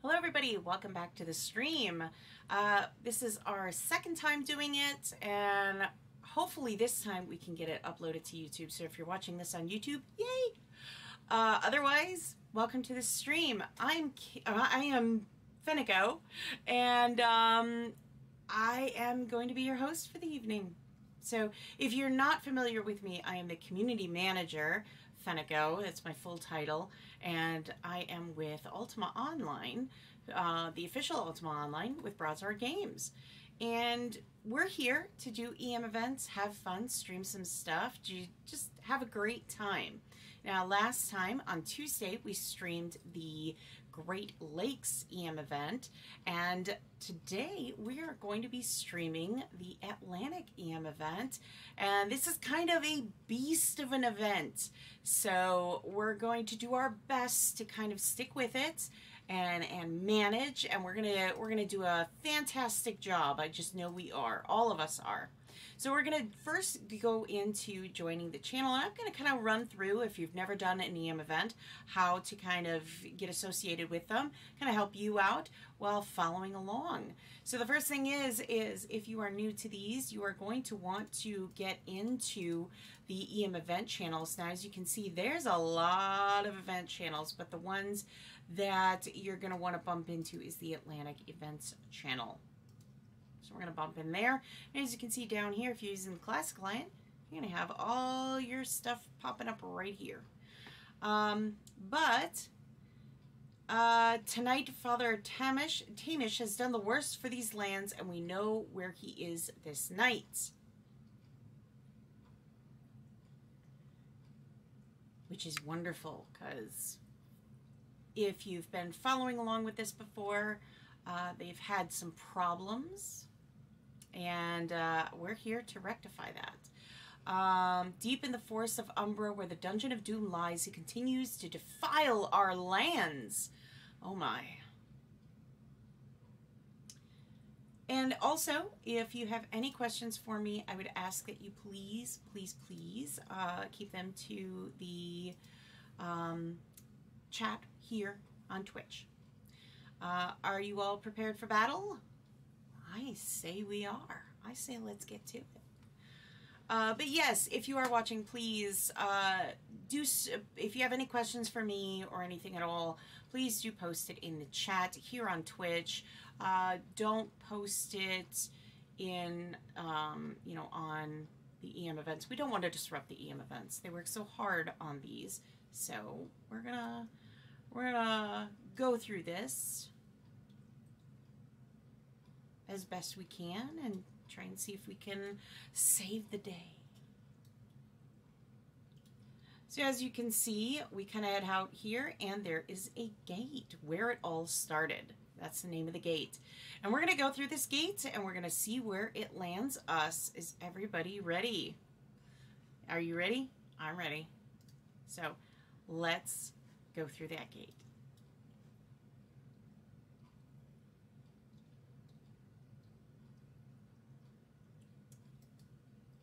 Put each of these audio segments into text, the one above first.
Hello everybody, welcome back to the stream. This is our second time doing it, and hopefully this time we can get it uploaded to YouTube. So if you're watching this on YouTube, yay! Otherwise, welcome to the stream. I am Fenneko, and I am going to be your host for the evening. So if you're not familiar with me, I am the community manager, Fenneko, that's my full title, and I am with Ultima Online, the official Ultima Online with Broadsword Games. And we're here to do EM events, have fun, stream some stuff, just have a great time. Now, last time on Tuesday, we streamed the Great Lakes EM event, and today we are going to be streaming the Atlantic EM event, and this is kind of a beast of an event, so we're going to do our best to kind of stick with it and manage, and we're gonna do a fantastic job. I just know we are. All of us are. So we're going to first go into joining the channel, and I'm going to kind of run through, if you've never done an EM event, how to kind of get associated with them, kind of help you out while following along. So the first thing is if you are new to these, you are going to want to get into the EM event channels. Now, as you can see, there's a lot of event channels, but the ones that you're going to want to bump into is the Atlantic Events channel. So we're going to bump in there. And as you can see down here, if you're using the Classic client, you're going to have all your stuff popping up right here. But tonight, Father Tamish has done the worst for these lands, and we know where he is this night. Which is wonderful, because if you've been following along with this before, they've had some problems, and we're here to rectify that. Deep in the forests of Umbra, where the Dungeon of Doom lies, he continues to defile our lands. Oh my. And also, if you have any questions for me, I would ask that you please keep them to the chat here on Twitch. Are you all prepared for battle? I say we are. I say let's get to it. But yes, if you are watching, please if you have any questions for me or anything at all, please do post it in the chat here on Twitch. Don't post it in you know, on the EM events. We don't want to disrupt the EM events. They work so hard on these, so we're gonna go through this as best we can and try and see if we can save the day. So as you can see, we kind of head out here, and there is a gate where it all started. That's the name of the gate. And we're going to go through this gate, and we're going to see where it lands us. Is everybody ready? Are you ready? I'm ready. So let's go through that gate.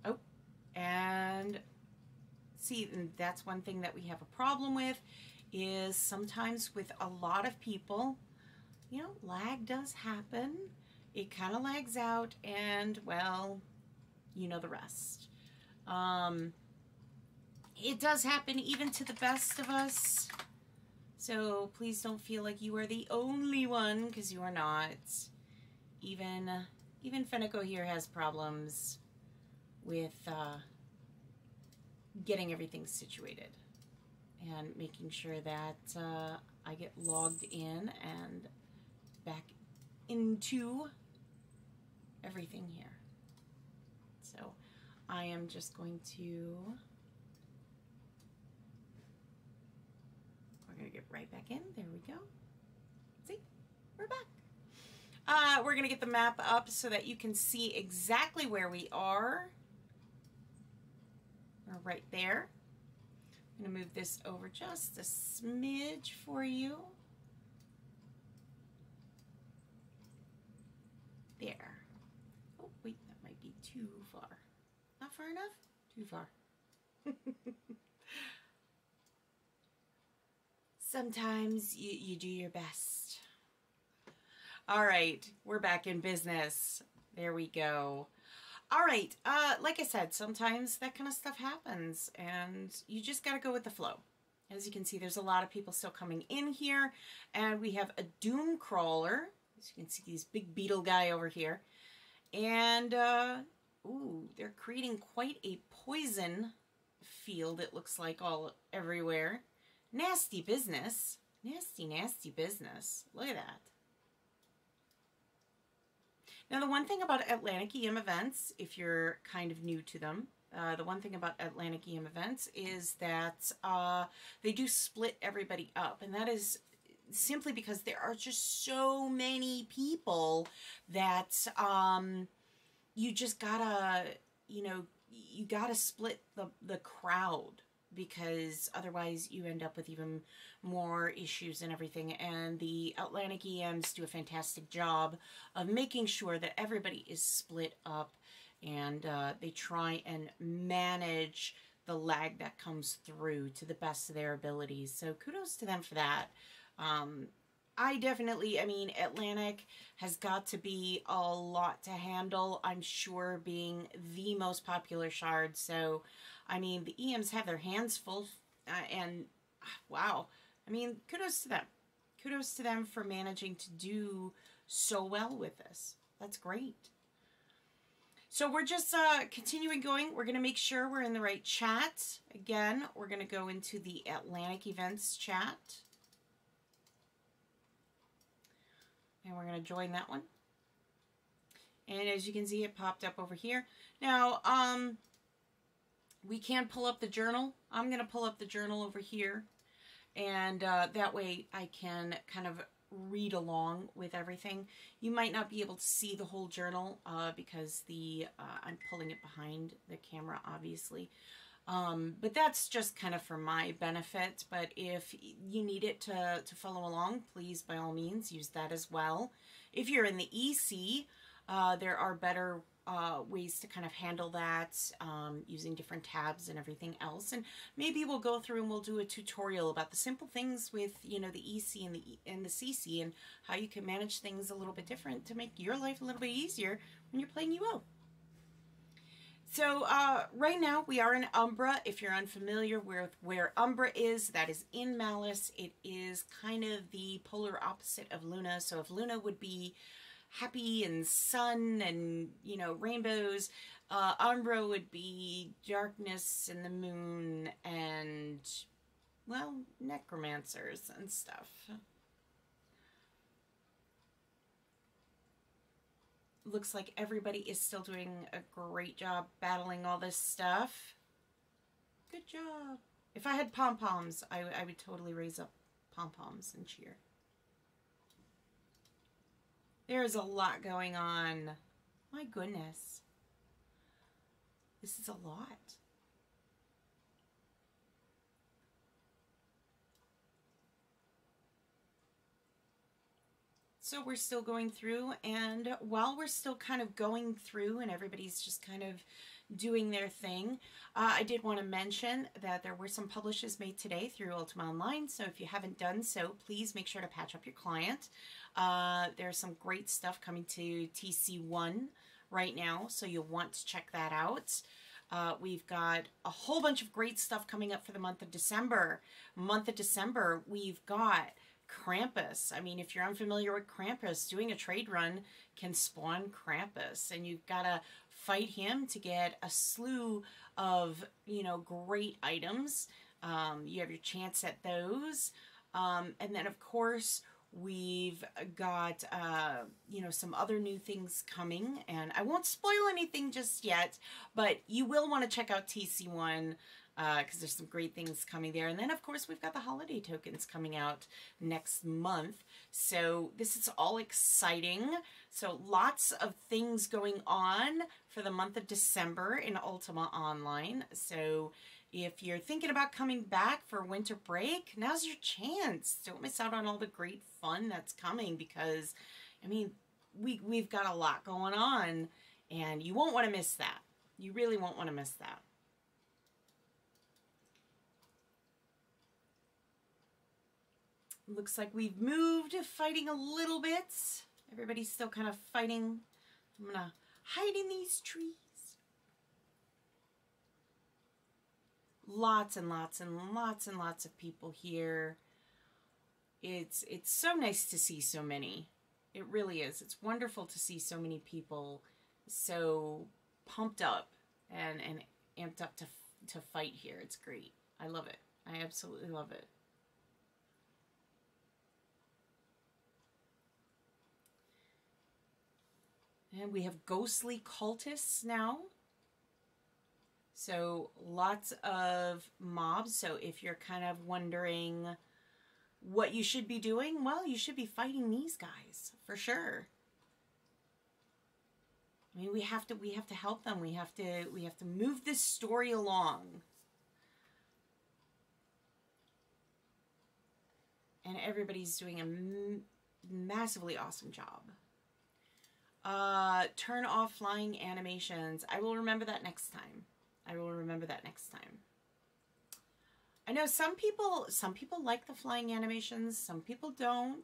Oh, and see, that's one thing that we have a problem with, is sometimes with a lot of people, you know, lag does happen. It kind of lags out, and well, you know the rest. It does happen even to the best of us. So please don't feel like you are the only one, because you are not. Even Fenneko here has problems with getting everything situated and making sure that I get logged in and back into everything here. So I am just going to, we're going to get right back in. There we go. See, we're back. We're going to get the map up so that you can see exactly where we are. We're right there. I'm going to move this over just a smidge for you. There. Oh, wait, that might be too far. Not far enough? Too far. Sometimes you do your best. All right, we're back in business. There we go. All right, like I said, sometimes that kind of stuff happens, and you just got to go with the flow. As you can see, there's a lot of people still coming in here, and we have a doom crawler. As you can see, this big beetle guy over here. And, ooh, they're creating quite a poison field, it looks like, everywhere. Nasty business. Nasty, nasty business. Look at that. Now, the one thing about Atlantic EM events, if you're kind of new to them, the one thing about Atlantic EM events is that they do split everybody up. And that is simply because there are just so many people that you just gotta, you gotta split the crowd, because otherwise you end up with even more issues and everything. And the Atlantic EMs do a fantastic job of making sure that everybody is split up, and they try and manage the lag that comes through to the best of their abilities. So kudos to them for that. I definitely, I mean, Atlantic has got to be a lot to handle, I'm sure, being the most popular shard. So, I mean, the EMs have their hands full, and wow. I mean, kudos to them. Kudos to them for managing to do so well with this. That's great. So we're just continuing going. We're going to make sure we're in the right chat. Again, we're going to go into the Atlantic events chat. And we're going to join that one. And as you can see, it popped up over here. Now, we can pull up the journal. I'm going to pull up the journal over here. And that way I can kind of read along with everything. You might not be able to see the whole journal because I'm pulling it behind the camera, obviously. But that's just kind of for my benefit. But if you need it to follow along, please, by all means, use that as well. If you're in the EC, there are better ways to kind of handle that using different tabs and everything else. And maybe we'll go through and we'll do a tutorial about the simple things with, the EC and the CC, and how you can manage things a little bit different to make your life a little bit easier when you're playing UO. So right now we are in Umbra. If you're unfamiliar with where Umbra is, that is in Malice. It is kind of the polar opposite of Luna. So if Luna would be happy and sun and, rainbows, Umbra would be darkness and the moon and, well, necromancers and stuff. Looks like everybody is still doing a great job battling all this stuff. Good job. If I had pom-poms, I would totally raise up pom-poms and cheer. There's a lot going on. My goodness. This is a lot. So we're still going through, and while we're still kind of going through and everybody's just kind of doing their thing, I did want to mention that there were some publishes made today through Ultima Online. So if you haven't done so, please make sure to patch up your client. There's some great stuff coming to TC1 right now, so you'll want to check that out. We've got a whole bunch of great stuff coming up for the month of December. We've got Krampus. I mean, if you're unfamiliar with Krampus, doing a trade run can spawn Krampus, and you've got to fight him to get a slew of, great items. You have your chance at those. And then, of course, we've got, some other new things coming, and I won't spoil anything just yet, but you will want to check out TC1 because there's some great things coming there. And then, of course, we've got the holiday tokens coming out next month. So this is all exciting. So lots of things going on for the month of December in Ultima Online. So if you're thinking about coming back for winter break, now's your chance. Don't miss out on all the great fun that's coming, because, I mean, we've got a lot going on, and you won't want to miss that. You really won't want to miss that. Looks like we've moved fighting a little bit. Everybody's still kind of fighting. I'm gonna hide in these trees. Lots and lots and lots and lots of people here. It's so nice to see so many. It really is. It's wonderful to see so many people so pumped up and amped up to fight here. It's great. I love it. I absolutely love it. And we have ghostly cultists now. So lots of mobs. So if you're kind of wondering what you should be doing, well, you should be fighting these guys for sure. I mean, we have to help them. We have to move this story along. And everybody's doing a massively awesome job. Turn off flying animations. I will remember that next time. I will remember that next time. I know some people like the flying animations, some people don't.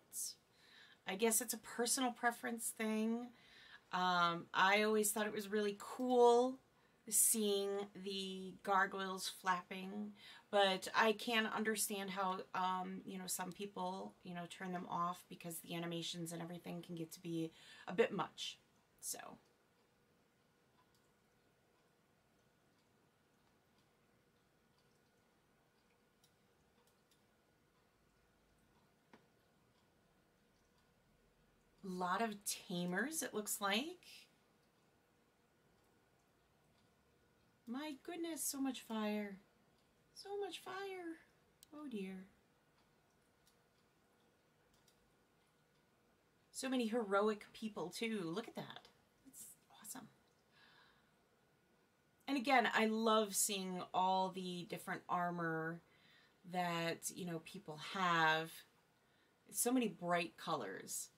I guess it's a personal preference thing. I always thought it was really cool seeing the gargoyles flapping, but I can understand how, you know, some people, you know, turn them off because the animations and everything can get to be a bit much. So. A lot of tamers, it looks like. My goodness, so much fire. So much fire. Oh dear. So many heroic people too. Look at that. It's awesome. And again, I love seeing all the different armor that, you know, people have. So many bright colors.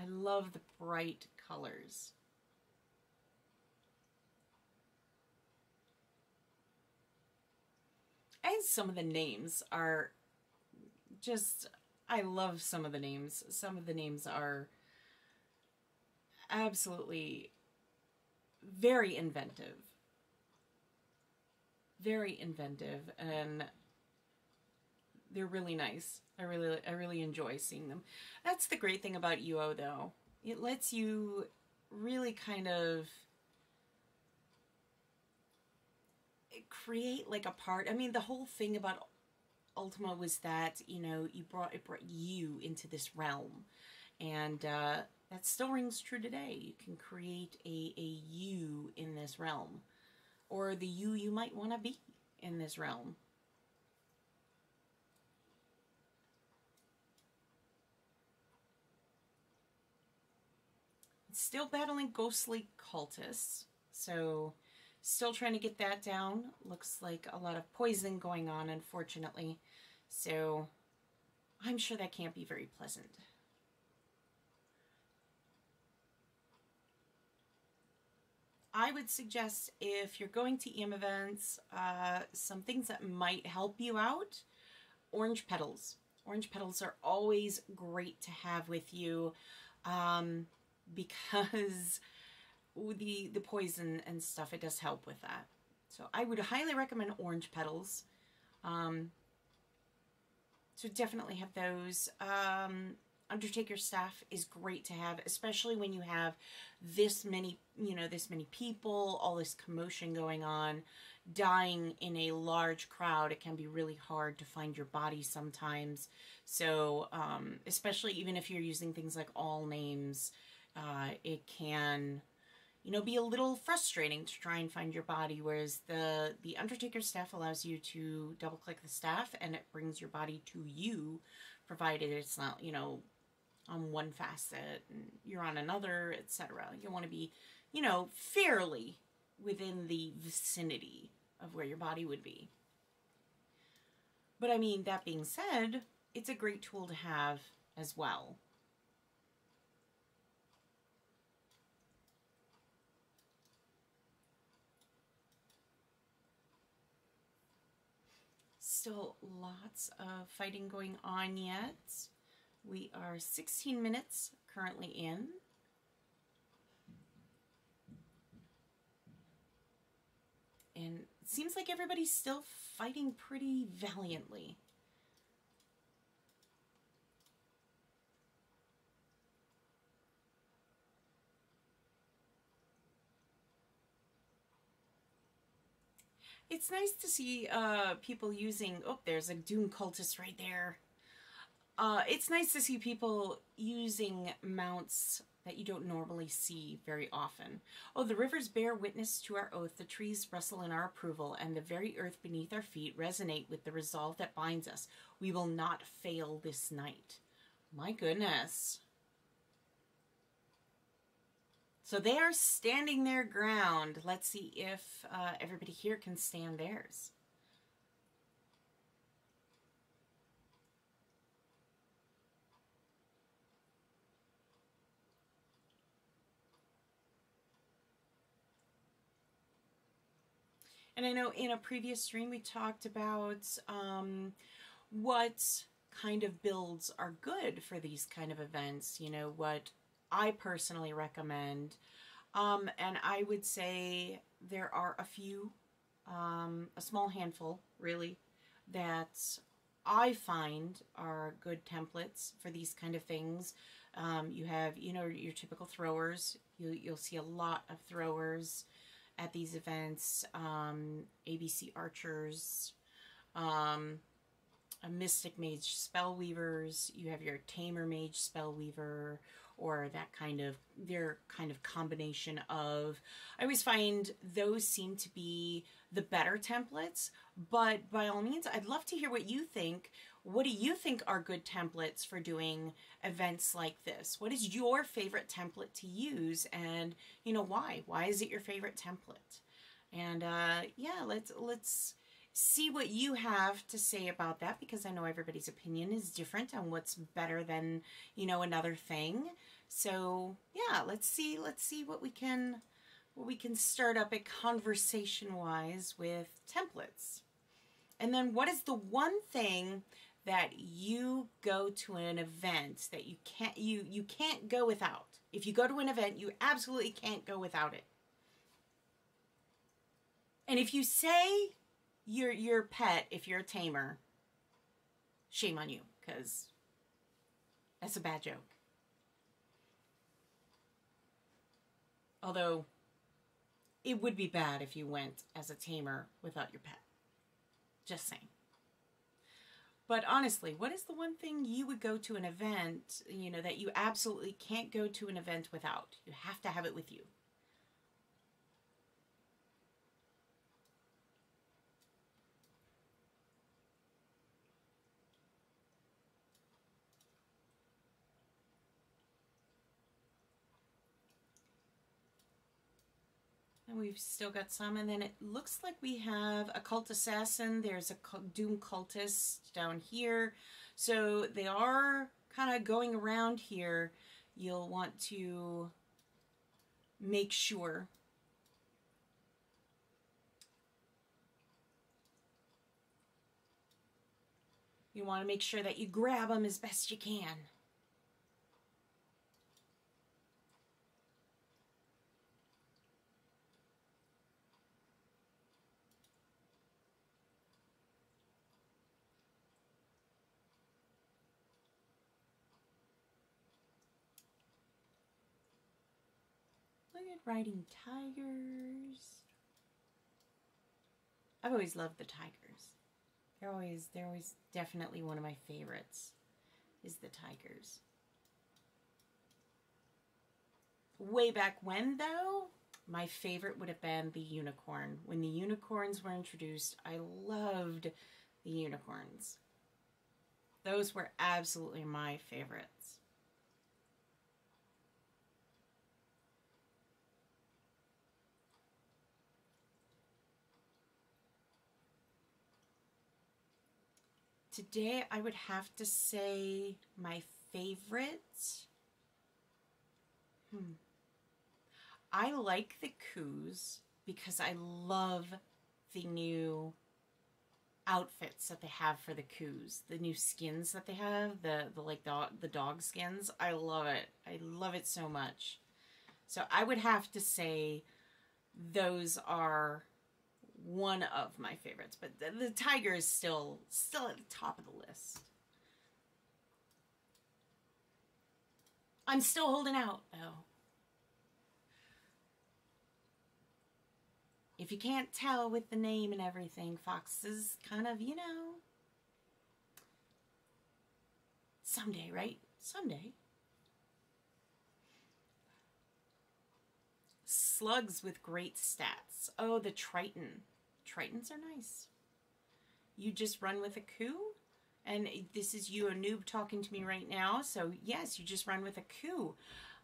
I love the bright colors. And some of the names are just, I love some of the names. Some of the names are absolutely very inventive. Very inventive, and they're really nice. I really enjoy seeing them. That's the great thing about UO though. It lets you really kind of create like a part. I mean, the whole thing about Ultima was that, you know, it brought you into this realm, and that still rings true today. You can create a you in this realm, or the you might want to be in this realm. Still battling ghostly cultists, so still trying to get that down. Looks like a lot of poison going on, unfortunately, so I'm sure that can't be very pleasant. I would suggest, if you're going to EM events, some things that might help you out: orange petals. Orange petals are always great to have with you, because the poison and stuff, it does help with that. So I would highly recommend orange petals. So definitely have those. Undertaker staff is great to have, especially when you have this many, you know, this many people, all this commotion going on, dying in a large crowd. It can be really hard to find your body sometimes. So, especially even if you're using things like all names, it can, you know, be a little frustrating to try and find your body, whereas the Undertaker staff allows you to double click the staff and it brings your body to you, provided it's not, you know, on one facet and you're on another, etc. You want to be, you know, fairly within the vicinity of where your body would be. But I mean, that being said, it's a great tool to have as well. Still lots of fighting going on yet. We are 16 minutes currently in. And it seems like everybody's still fighting pretty valiantly. It's nice to see people using... Oh, there's a Doom cultist right there. It's nice to see people using mounts that you don't normally see very often. Oh, the rivers bear witness to our oath, the trees rustle in our approval, and the very earth beneath our feet resonate with the resolve that binds us. We will not fail this night. My goodness. So they are standing their ground. Let's see if everybody here can stand theirs. And I know in a previous stream we talked about what kind of builds are good for these kind of events, you know, what I personally recommend. And I would say there are a few, a small handful really, that I find are good templates for these kind of things. You have, you know, your typical throwers. You'll see a lot of throwers at these events. ABC archers, a mystic mage spellweavers. You have your tamer mage spellweaver, or that kind of, their kind of combination of, I always find those seem to be the better templates, but by all means, I'd love to hear what you think. What do you think are good templates for doing events like this? What is your favorite template to use, and you know why? Why is it your favorite template? And yeah, let's see what you have to say about that, because I know everybody's opinion is different on what's better than, you know, another thing. So yeah, let's see what we can start up a conversation wise with templates. And then what is the one thing that you go to an event that you can't go without? If you go to an event, you absolutely can't go without it. And if you say your pet, if you're a tamer, shame on you, because that's a bad joke. Although it would be bad if you went as a tamer without your pet. Just saying. But honestly, what is the one thing you would go to an event, you know, that you absolutely can't go to an event without? You have to have it with you. And we've still got some, and then it looks like we have a cult assassin. There's a doom cultist down here. So they are kind of going around here. You'll want to make sure that you grab them as best you can. Look at riding tigers. I've always loved the tigers. They're always definitely one of my favorites, is the tigers. Way back when, though, my favorite would have been the unicorn. When the unicorns were introduced, I loved the unicorns. Those were absolutely my favorites. Today, I would have to say my favorite. I like the coups because I love the new outfits that they have for the coos, the new skins that they have, the dog skins. I love it. I love it so much. So I would have to say those are one of my favorites, but the tiger is still at the top of the list. I'm still holding out, though. If you can't tell with the name and everything, Fox is kind of, you know, someday, right? Someday. Slugs with great stats. Oh, the Triton. Tritons are nice. You just run with a coup? And this is you, a noob, talking to me right now. So, yes, you just run with a coup.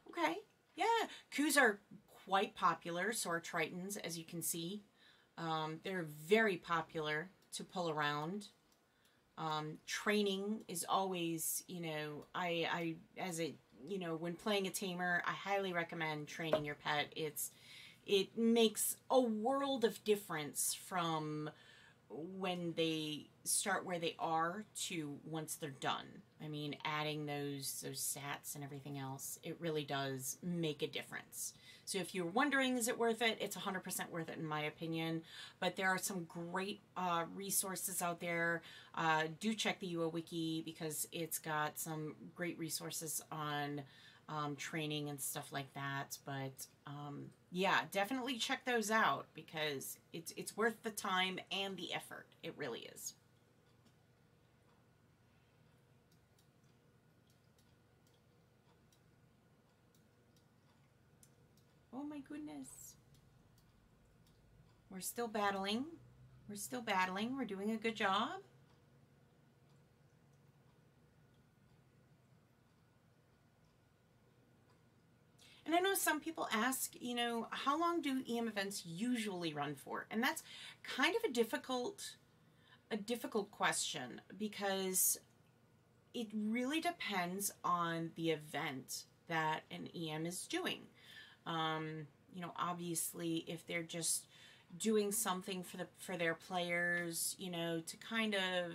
Okay. Yeah. Coups are quite popular. So are Tritons, as you can see. They're very popular to pull around. Training is always, you know, when playing a tamer, I highly recommend training your pet. It makes a world of difference from when they start where they are to once they're done. I mean, adding those stats and everything else, it really does make a difference. So if you're wondering, is it worth it? It's 100% worth it in my opinion. But there are some great resources out there. Do check the UA Wiki because it's got some great resources on training and stuff like that. But yeah, definitely check those out because it's worth the time and the effort. It really is. Oh my goodness. We're still battling. We're still battling. We're doing a good job. And I know some people ask, you know, how long do EM events usually run for? And that's kind of a difficult question because it really depends on the event that an EM is doing. You know, obviously, if they're just doing something for their players, you know, to kind of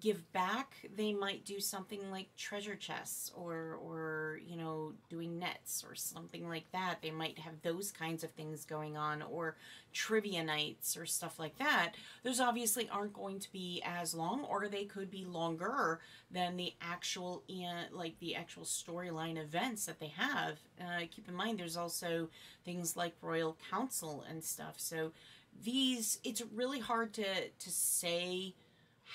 give back, they might do something like treasure chests or you know, doing nets or something like that. They might have those kinds of things going on, or trivia nights or stuff like that. Those obviously aren't going to be as long, or they could be longer than the actual storyline events that they have. Keep in mind there's also things like Royal Council and stuff. So it's really hard to say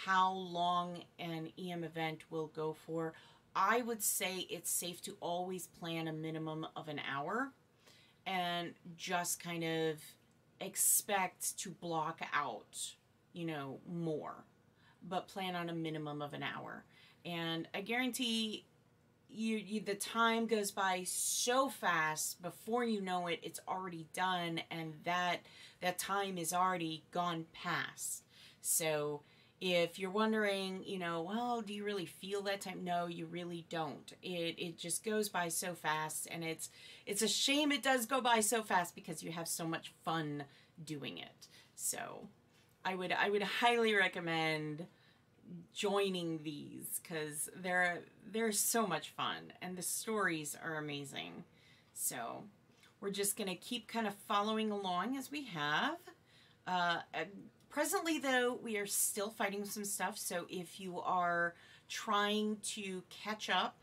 how long an EM event will go for. I would say it's safe to always plan a minimum of an hour and just kind of expect to block out, you know, more, but plan on a minimum of an hour. And I guarantee the time goes by so fast, before you know it, it's already done, and that time is already gone past. So if you're wondering, you know, well, do you really feel that time? No, you really don't. It just goes by so fast, and it's a shame it does go by so fast because you have so much fun doing it. So I would highly recommend joining these because they're so much fun and the stories are amazing. So we're just gonna keep kind of following along as we have. Presently, though, we are still fighting some stuff, so if you are trying to catch up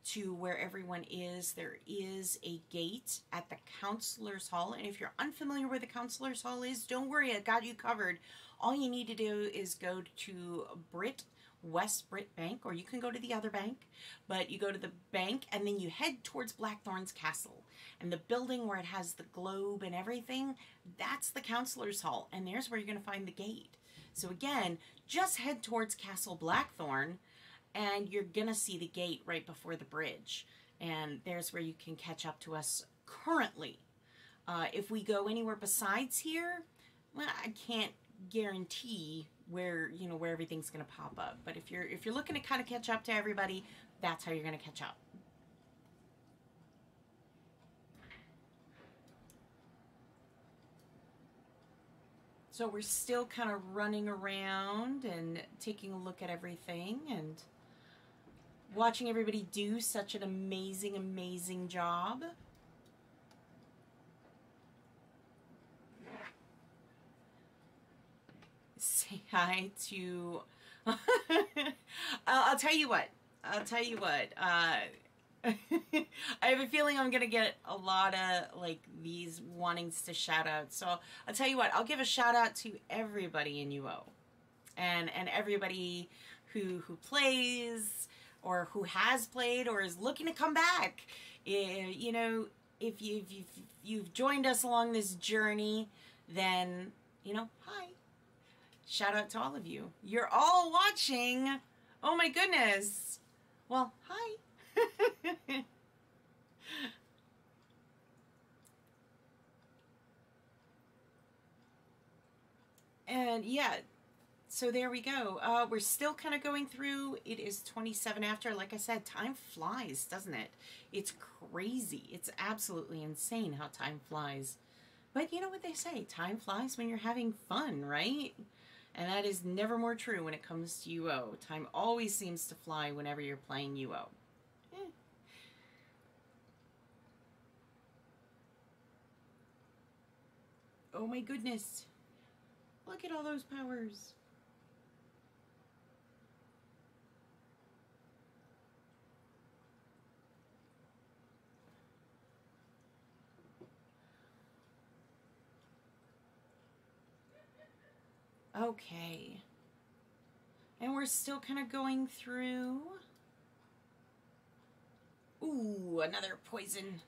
to where everyone is, there is a gate at the Counselor's Hall, and if you're unfamiliar where the Counselor's Hall is, don't worry, I got you covered. All you need to do is go to West Brit Bank, or you can go to the other bank, but you go to the bank and then you head towards Blackthorn's Castle. And the building where it has the globe and everything, that's the Counselor's Hall, and there's where you're going to find the gate. So again, just head towards Castle Blackthorn, and you're going to see the gate right before the bridge. And there's where you can catch up to us currently. If we go anywhere besides here, well, I can't guarantee where everything's going to pop up. But if you're looking to kind of catch up to everybody, that's how you're going to catch up. So we're still kind of running around and taking a look at everything and watching everybody do such an amazing, amazing job. Say hi to... I'll tell you what. I'll tell you what. I have a feeling I'm going to get a lot of, like, these wantings to shout out. So I'll tell you what. I'll give a shout out to everybody in UO. And everybody who plays or who has played or is looking to come back. You know, if you've joined us along this journey, then, you know, hi. Shout out to all of you. You're all watching. Oh my goodness. Well, hi. And yeah, so there we go. We're still kind of going through. It is 27 after. Like I said, time flies, doesn't it? It's crazy. It's absolutely insane how time flies. But you know what they say, time flies when you're having fun, right? And that is never more true when it comes to UO. Time always seems to fly whenever you're playing UO. Oh my goodness. Look at all those powers. Okay. And we're still kind of going through. Ooh, another poison.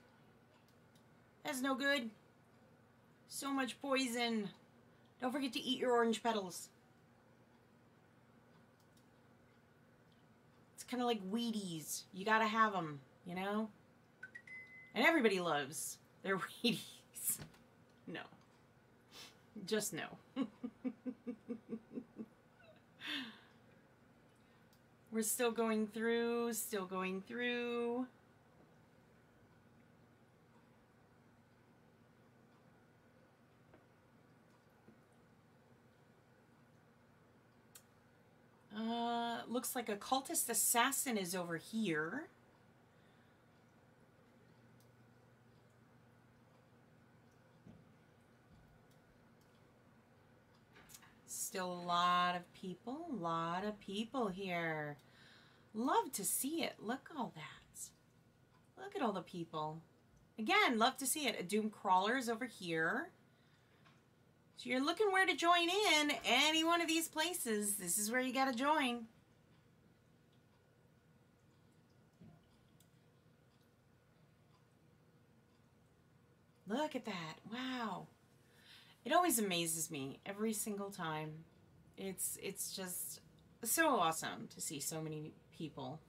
That's no good. So much poison. Don't forget to eat your orange petals. It's kind of like Wheaties. You gotta have them, you know? And everybody loves their Wheaties. No. Just no. We're still going through, still going through. Looks like a cultist assassin is over here. Still a lot of people here. Love to see it. Look at all that. Look at all the people. Again, love to see it. A Doom Crawler is over here. So you're looking where to join in. Any one of these places, this is where you gotta join. Look at that. Wow. It always amazes me every single time. It's just so awesome to see so many people.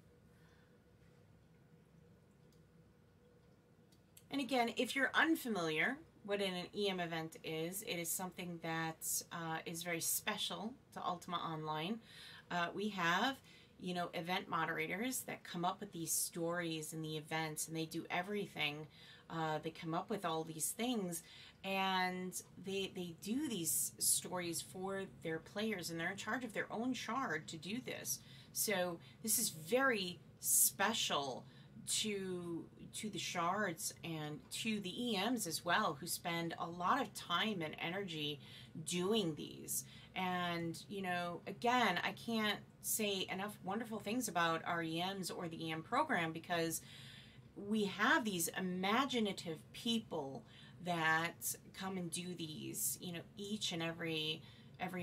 And again, if you're unfamiliar what an EM event is, it is something that is very special to Ultima Online. We have, you know, event moderators that come up with these stories and the events, and they do everything. They come up with all these things, and they do these stories for their players, and they're in charge of their own shard to do this. So this is very special to the shards and to the EMs as well, who spend a lot of time and energy doing these. And, you know, again, I can't say enough wonderful things about our EMs or the EM program, because we have these imaginative people that come and do these, you know, each and every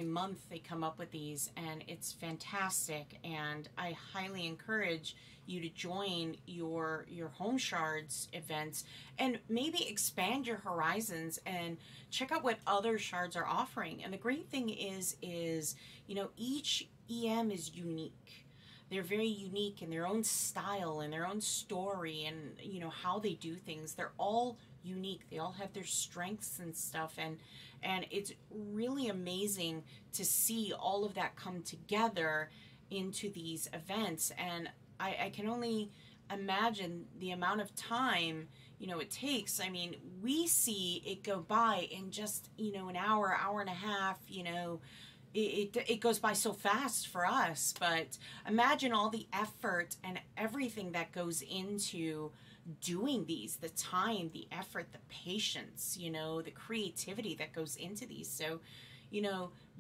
month they come up with these, and it's fantastic. And I highly encourage you to join your home shards events and maybe expand your horizons and check out what other shards are offering. And the great thing is, you know, each EM is unique. They're very unique in their own style and their own story, and, you know, how they do things. They're all unique. They all have their strengths and stuff, and it's really amazing to see all of that come together into these events. And I can only imagine the amount of time, it takes. I mean, we see it go by in just, an hour, hour and a half, it goes by so fast for us. But imagine all the effort and everything that goes into doing these, the time, the effort, the patience, the creativity that goes into these. So,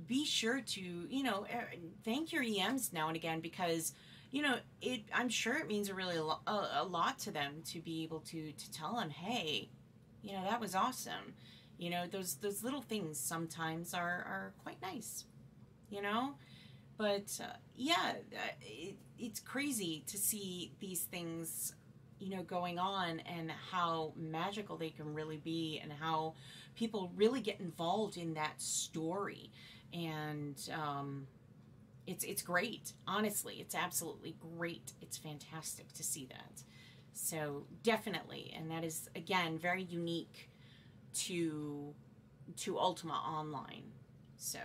be sure to, thank your EMs now and again, because I'm sure it means a lot to them to be able to tell them, hey, that was awesome. Those little things sometimes are quite nice, but yeah, it's crazy to see these things, going on, and how magical they can really be, and how people really get involved in that story. And it's great. Honestly, it's absolutely great. It's fantastic to see that. So definitely, and that is, again, very unique to Ultima Online. So,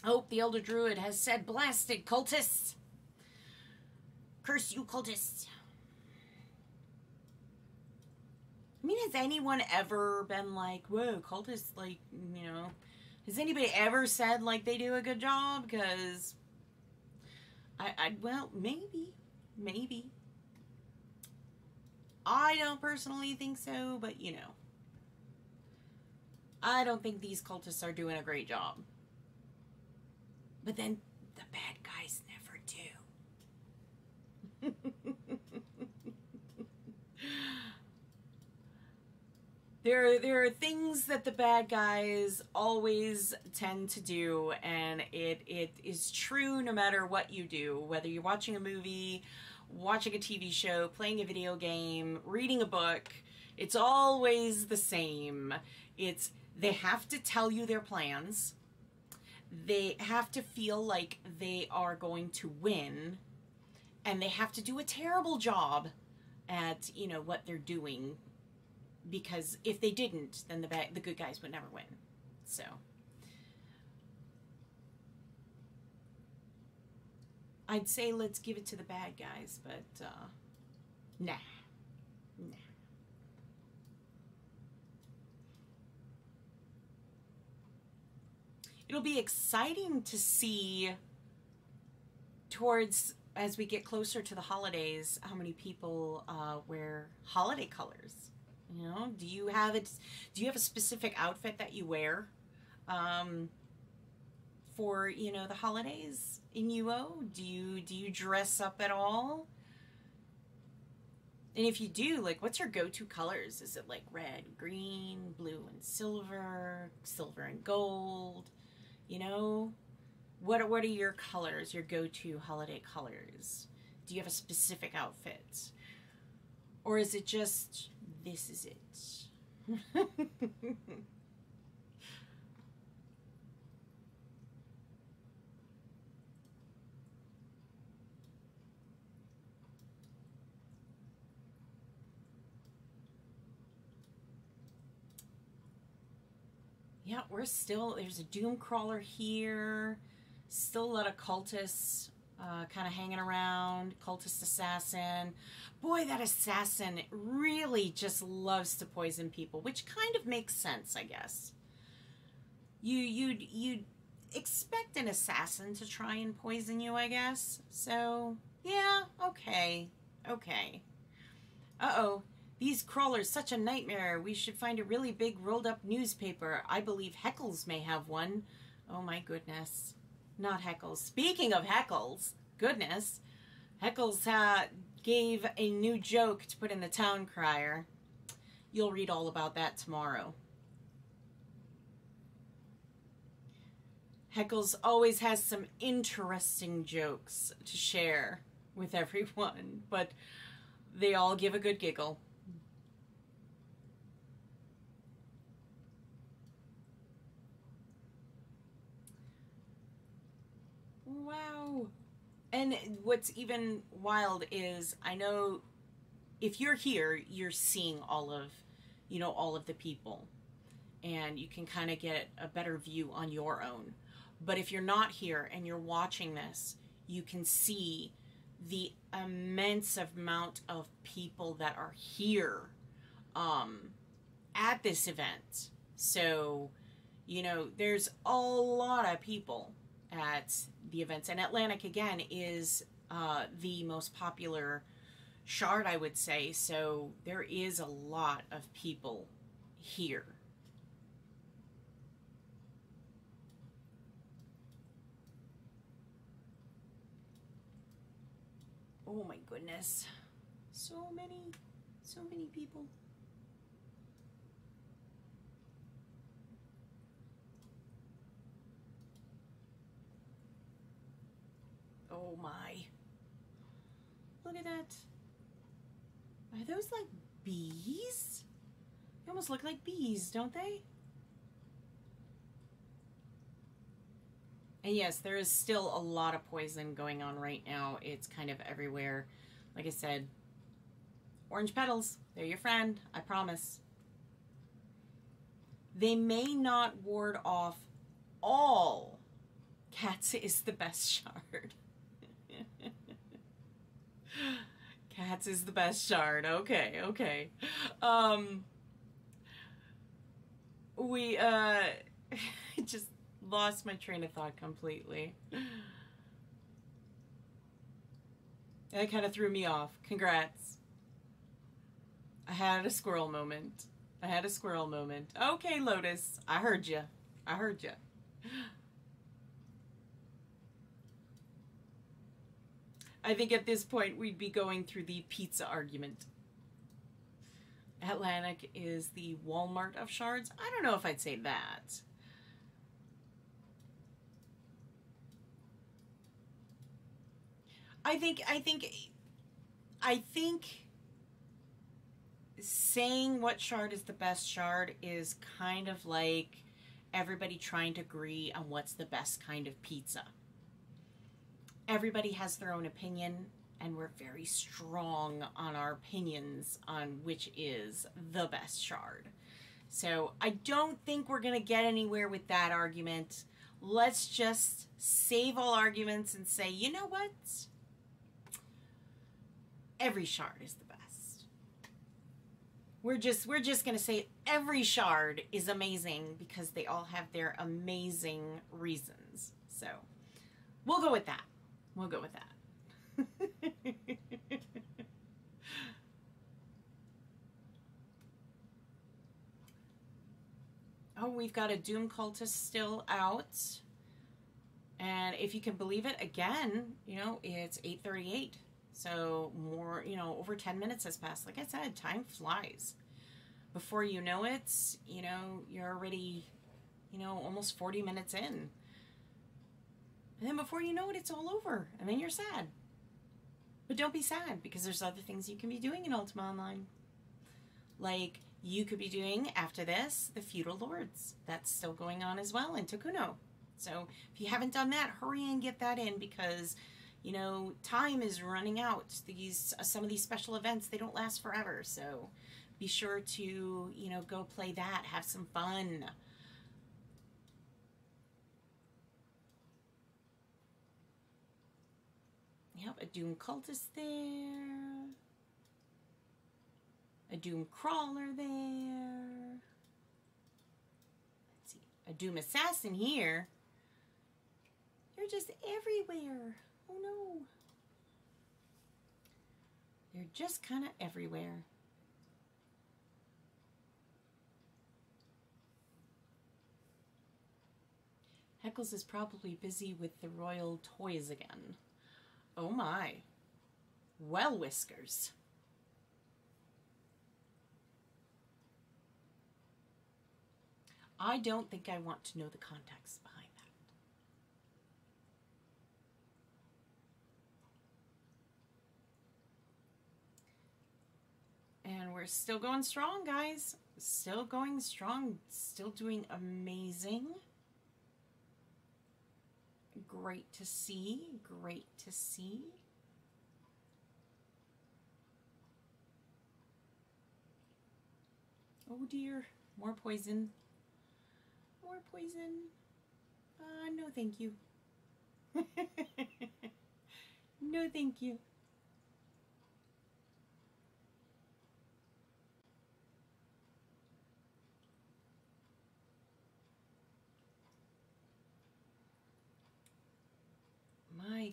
oh, the Elder Druid has said, "Blasted cultists! Curse you, cultists!" I mean, has anyone ever been like, whoa, cultists, like, has anybody ever said, like, they do a good job? Because, well, maybe. I don't personally think so, but, I don't think these cultists are doing a great job. But then, the bad guys never do. There are things that the bad guys always tend to do, and it is true no matter what you do. Whether you're watching a movie, watching a TV show, playing a video game, reading a book, it's always the same. They have to tell you their plans. They have to feel like they are going to win, and they have to do a terrible job at, what they're doing. Because if they didn't, then the good guys would never win. So, I'd say let's give it to the bad guys, but nah. It'll be exciting to see as we get closer to the holidays, how many people wear holiday colors. Do you have a specific outfit that you wear for, the holidays in UO? Do you dress up at all? And if you do, like, what's your go-to colors? Is it like red, green, blue and silver, silver and gold? What are your colors, your go-to holiday colors? Do you have a specific outfit? Or is it just, this is it? Yeah, there's a doom crawler here. Still a lot of cultists kind of hanging around. Cultist assassin. Boy, that assassin really just loves to poison people, which kind of makes sense, I guess. You'd expect an assassin to try and poison you, I guess. So, yeah, okay. Uh-oh. These crawlers, such a nightmare. We should find a really big rolled-up newspaper. I believe Heckles may have one. Oh, my goodness. Not Heckles. Speaking of Heckles, goodness, Heckles gave a new joke to put in the town crier. You'll read all about that tomorrow. Heckles always has some interesting jokes to share with everyone, but they all give a good giggle. Wow. And what's even wild is, I know if you're here, you're seeing all of the people, and you can kind of get a better view on your own. But if you're not here and you're watching this, you can see the immense amount of people that are here at this event. So, you know, there's a lot of people at the events. And Atlantic, again, is the most popular shard, I would say. So there is a lot of people here. Oh my goodness. So many people. Oh my. Look at that. Are those like bees? They almost look like bees, don't they? And yes, there is still a lot of poison going on right now. It's kind of everywhere. Like I said, orange petals, they're your friend, I promise. They may not ward off all. Cats is the best shard. Cats is the best shard. Okay, okay. We just lost my train of thought completely. That kind of threw me off. Congrats. I had a squirrel moment. I had a squirrel moment. Okay, Lotus. I heard you. I heard you. I think at this point we'd be going through the pizza argument. Atlantic is the Walmart of shards. I don't know if I'd say that. I think saying what shard is the best shard is kind of like everybody trying to agree on what's the best kind of pizza. Everybody has their own opinion, and we're very strong on our opinions on which is the best shard. So I don't think we're going to get anywhere with that argument. Let's just save all arguments and say, you know what? Every shard is the best. We're just going to say every shard is amazing because they all have their amazing reasons. So we'll go with that. We'll go with that. Oh, we've got a Doom Cultist still out. And if you can believe it, again, you know, it's 8:38. So more, you know, over 10 minutes has passed. Like I said, time flies. Before you know it, you know, you're already, you know, almost 40 minutes in. And then before you know it, it's all over. And then you're sad. But don't be sad, because there's other things you can be doing in Ultima Online. Like, you could be doing, after this, the Feudal Lords. That's still going on as well in Tokuno. So, if you haven't done that, hurry and get that in, because, you know, time is running out. Some of these special events, they don't last forever. So, be sure to, you know, go play that. Have some fun. Yep, a Doom Cultist there. A Doom Crawler there. Let's see. A Doom Assassin here. They're just everywhere. Oh no. They're just kind of everywhere. Heckles is probably busy with the royal toys again. Oh my. Well, Whiskers. I don't think I want to know the context behind that. And we're still going strong, guys. Still going strong. Still doing amazing. Great to see. Great to see. Oh dear. More poison. More poison. No thank you. No thank you.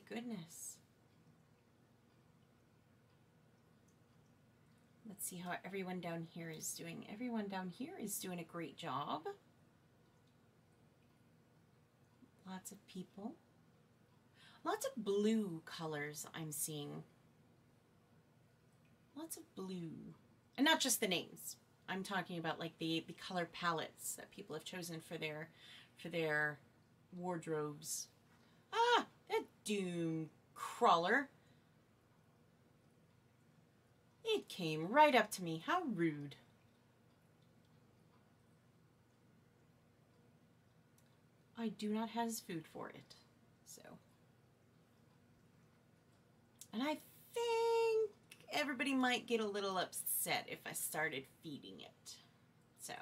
goodness. Let's see how everyone down here is doing. Everyone down here is doing a great job. Lots of people. Lots of blue colors I'm seeing. Lots of blue. And not just the names. I'm talking about like the color palettes that people have chosen for their wardrobes. Ah, that doom crawler. It came right up to me. How rude. I do not have food for it. So. And I think everybody might get a little upset if I started feeding it. So.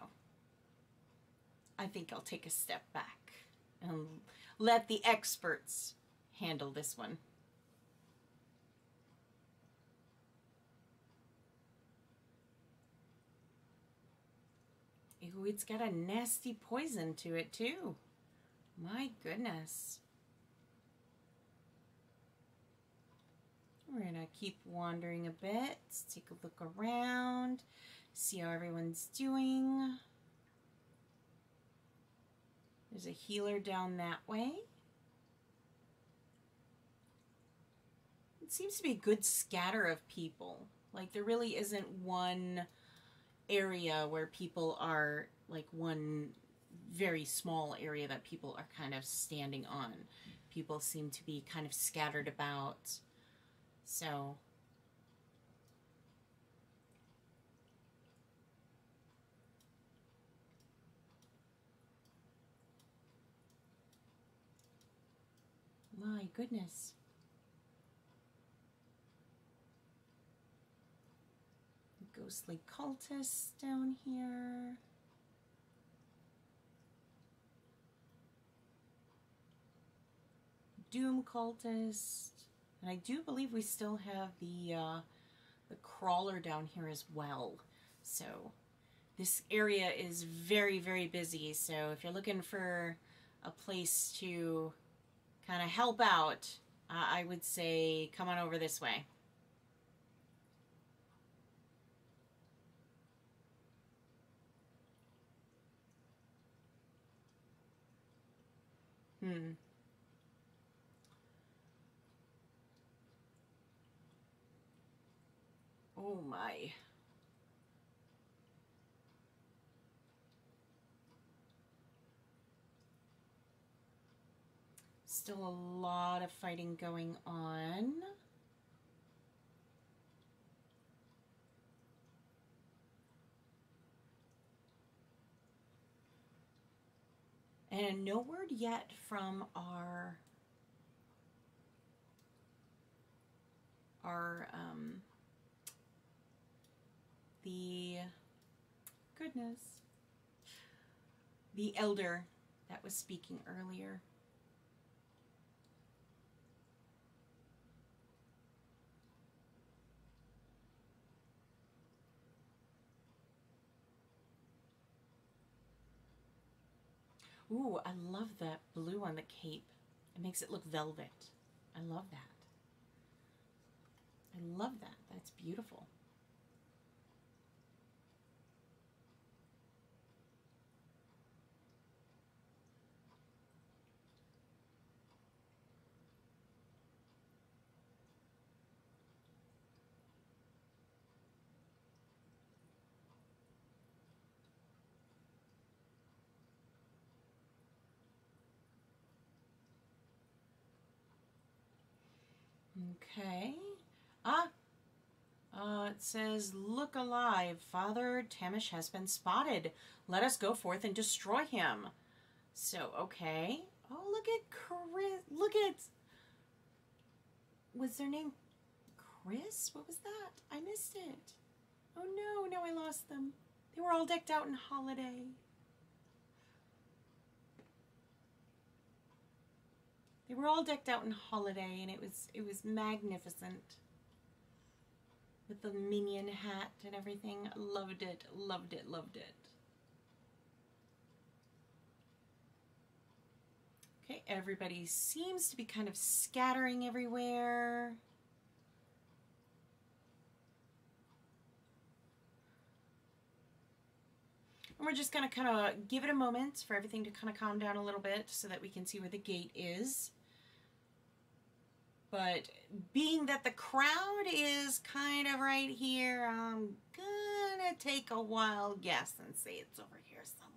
I think I'll take a step back and let the experts handle this one. Ooh, it's got a nasty poison to it too. My goodness. We're gonna keep wandering a bit, take a look around, see how everyone's doing. There's a healer down that way. It seems to be a good scatter of people. Like there really isn't one area where people are, like one very small area that people are kind of standing on. People seem to be kind of scattered about. So my goodness. Ghostly cultists down here. Doom cultist. And I do believe we still have the crawler down here as well. So this area is very, very busy. So if you're looking for a place to kind of help out, I would say come on over this way. Oh my. Still a lot of fighting going on. And no word yet from our the elder that was speaking earlier. Ooh, I love that blue on the cape. It makes it look velvet. I love that. I love that. That's beautiful. Okay. It says, look alive. Father Tamish has been spotted. Let us go forth and destroy him. So, okay. Oh, look at Chris. Look at... Was their name Chris? What was that? I missed it. Oh no, now I lost them. They were all decked out in holiday. They were all decked out in holiday, and it was magnificent. With the minion hat and everything. Loved it, loved it, loved it. Okay, everybody seems to be kind of scattering everywhere. And we're just going to kind of give it a moment for everything to kind of calm down a little bit so that we can see where the gate is. But being that the crowd is kind of right here, I'm gonna take a wild guess and say it's over here somewhere.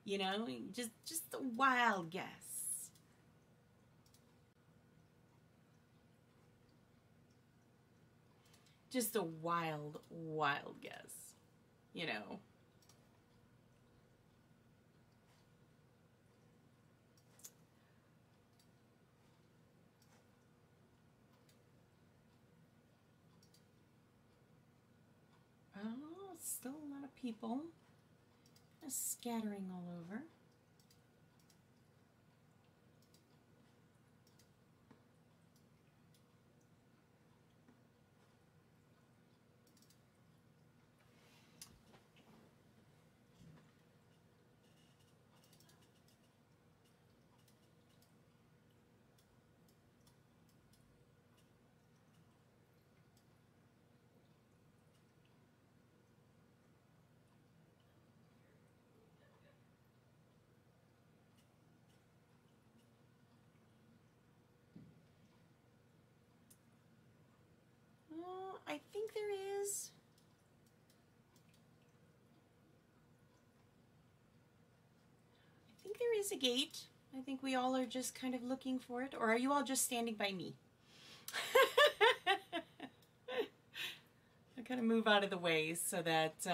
You know, just a wild guess. Just a wild guess, you know. Oh, still a lot of people scattering all over. I think there is. I think there is a gate. I think we all are just kind of looking for it. Or are you all just standing by me? I gotta move out of the way so that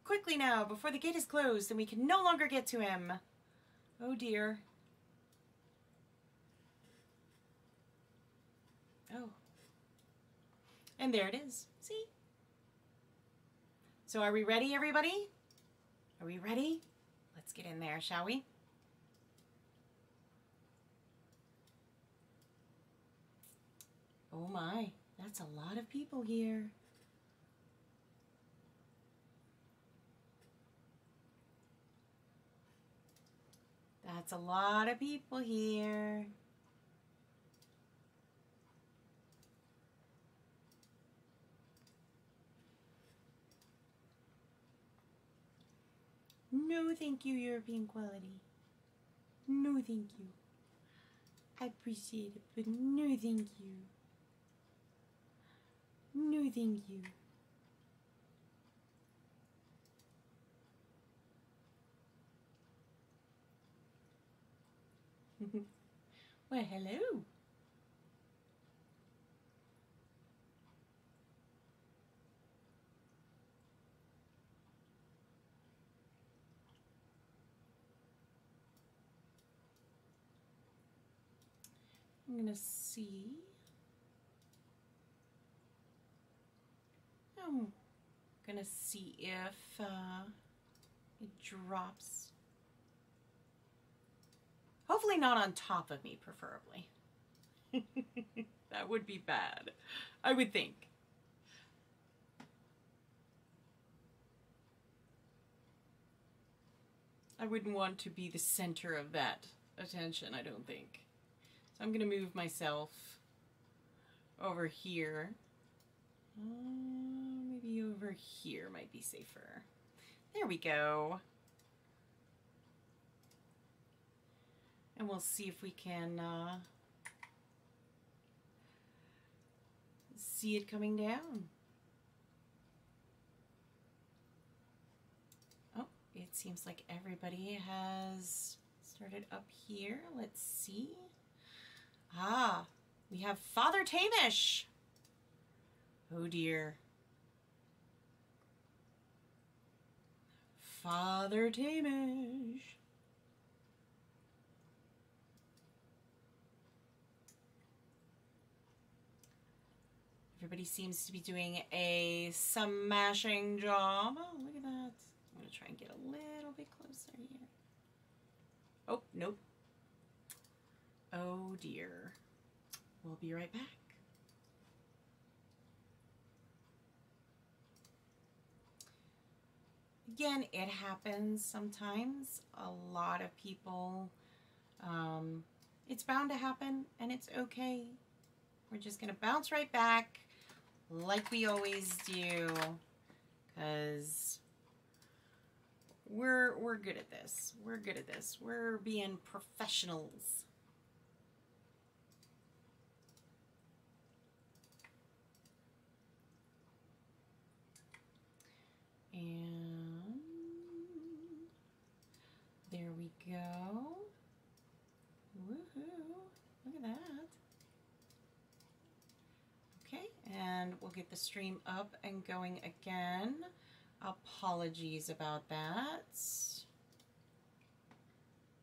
quickly now, before the gate is closed and we can no longer get to him. Oh dear. Oh. And there it is. See? So are we ready, everybody? Are we ready? Let's get in there, shall we? Oh my, that's a lot of people here. That's a lot of people here. No, thank you, European quality. No, thank you. I appreciate it, but no, thank you. No, thank you. Well, hello. I'm gonna see. I'm gonna see if it drops. Hopefully not on top of me, preferably. That would be bad, I would think. I wouldn't want to be the center of that attention, I don't think. So I'm going to move myself over here. Maybe over here might be safer. There we go. And we'll see if we can see it coming down. Oh, it seems like everybody has started up here. Let's see. Ah, we have Father Tamish. Oh dear. Father Tamish. Everybody seems to be doing a smashing job. Oh, look at that. I'm going to try and get a little bit closer here. Oh, nope. Oh dear. We'll be right back. again, it happens sometimes. A lot of people, it's bound to happen, and it's okay. We're just going to bounce right back like we always do, because we're good at this. We're good at this. We're being professionals. And there we go. Woohoo! Look at that. Okay, and we'll get the stream up and going again. Apologies about that.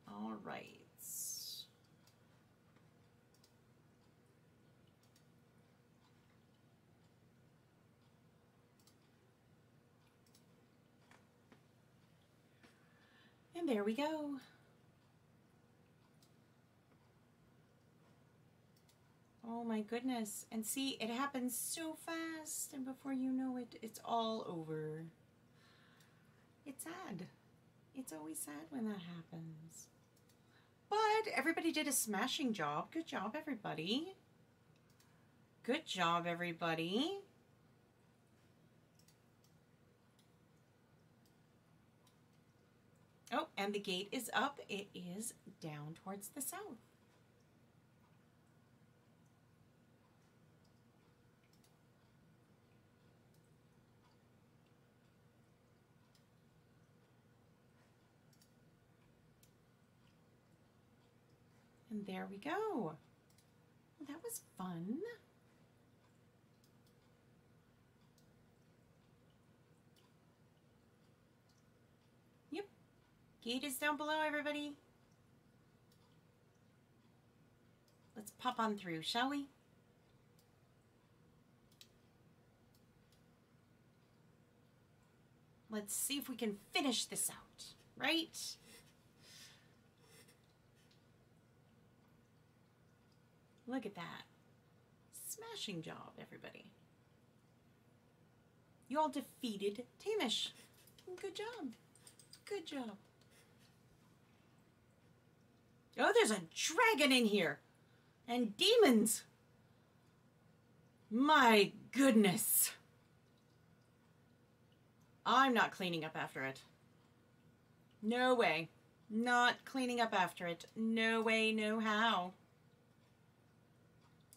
All right. And there we go. Oh my goodness. And see, it happens so fast, and before you know it, it's all over. It's sad. It's always sad when that happens. But everybody did a smashing job. Good job, everybody. Good job, everybody. Oh, and the gate is up. It is down towards the south. And there we go. Well, that was fun. Yep. Gate is down below, everybody. Let's pop on through, shall we? Let's see if we can finish this out, right? Look at that. Smashing job, everybody. You all defeated Tamish. Good job. Good job. Oh, there's a dragon in here. And demons. My goodness. I'm not cleaning up after it. No way. Not cleaning up after it. No way, no how.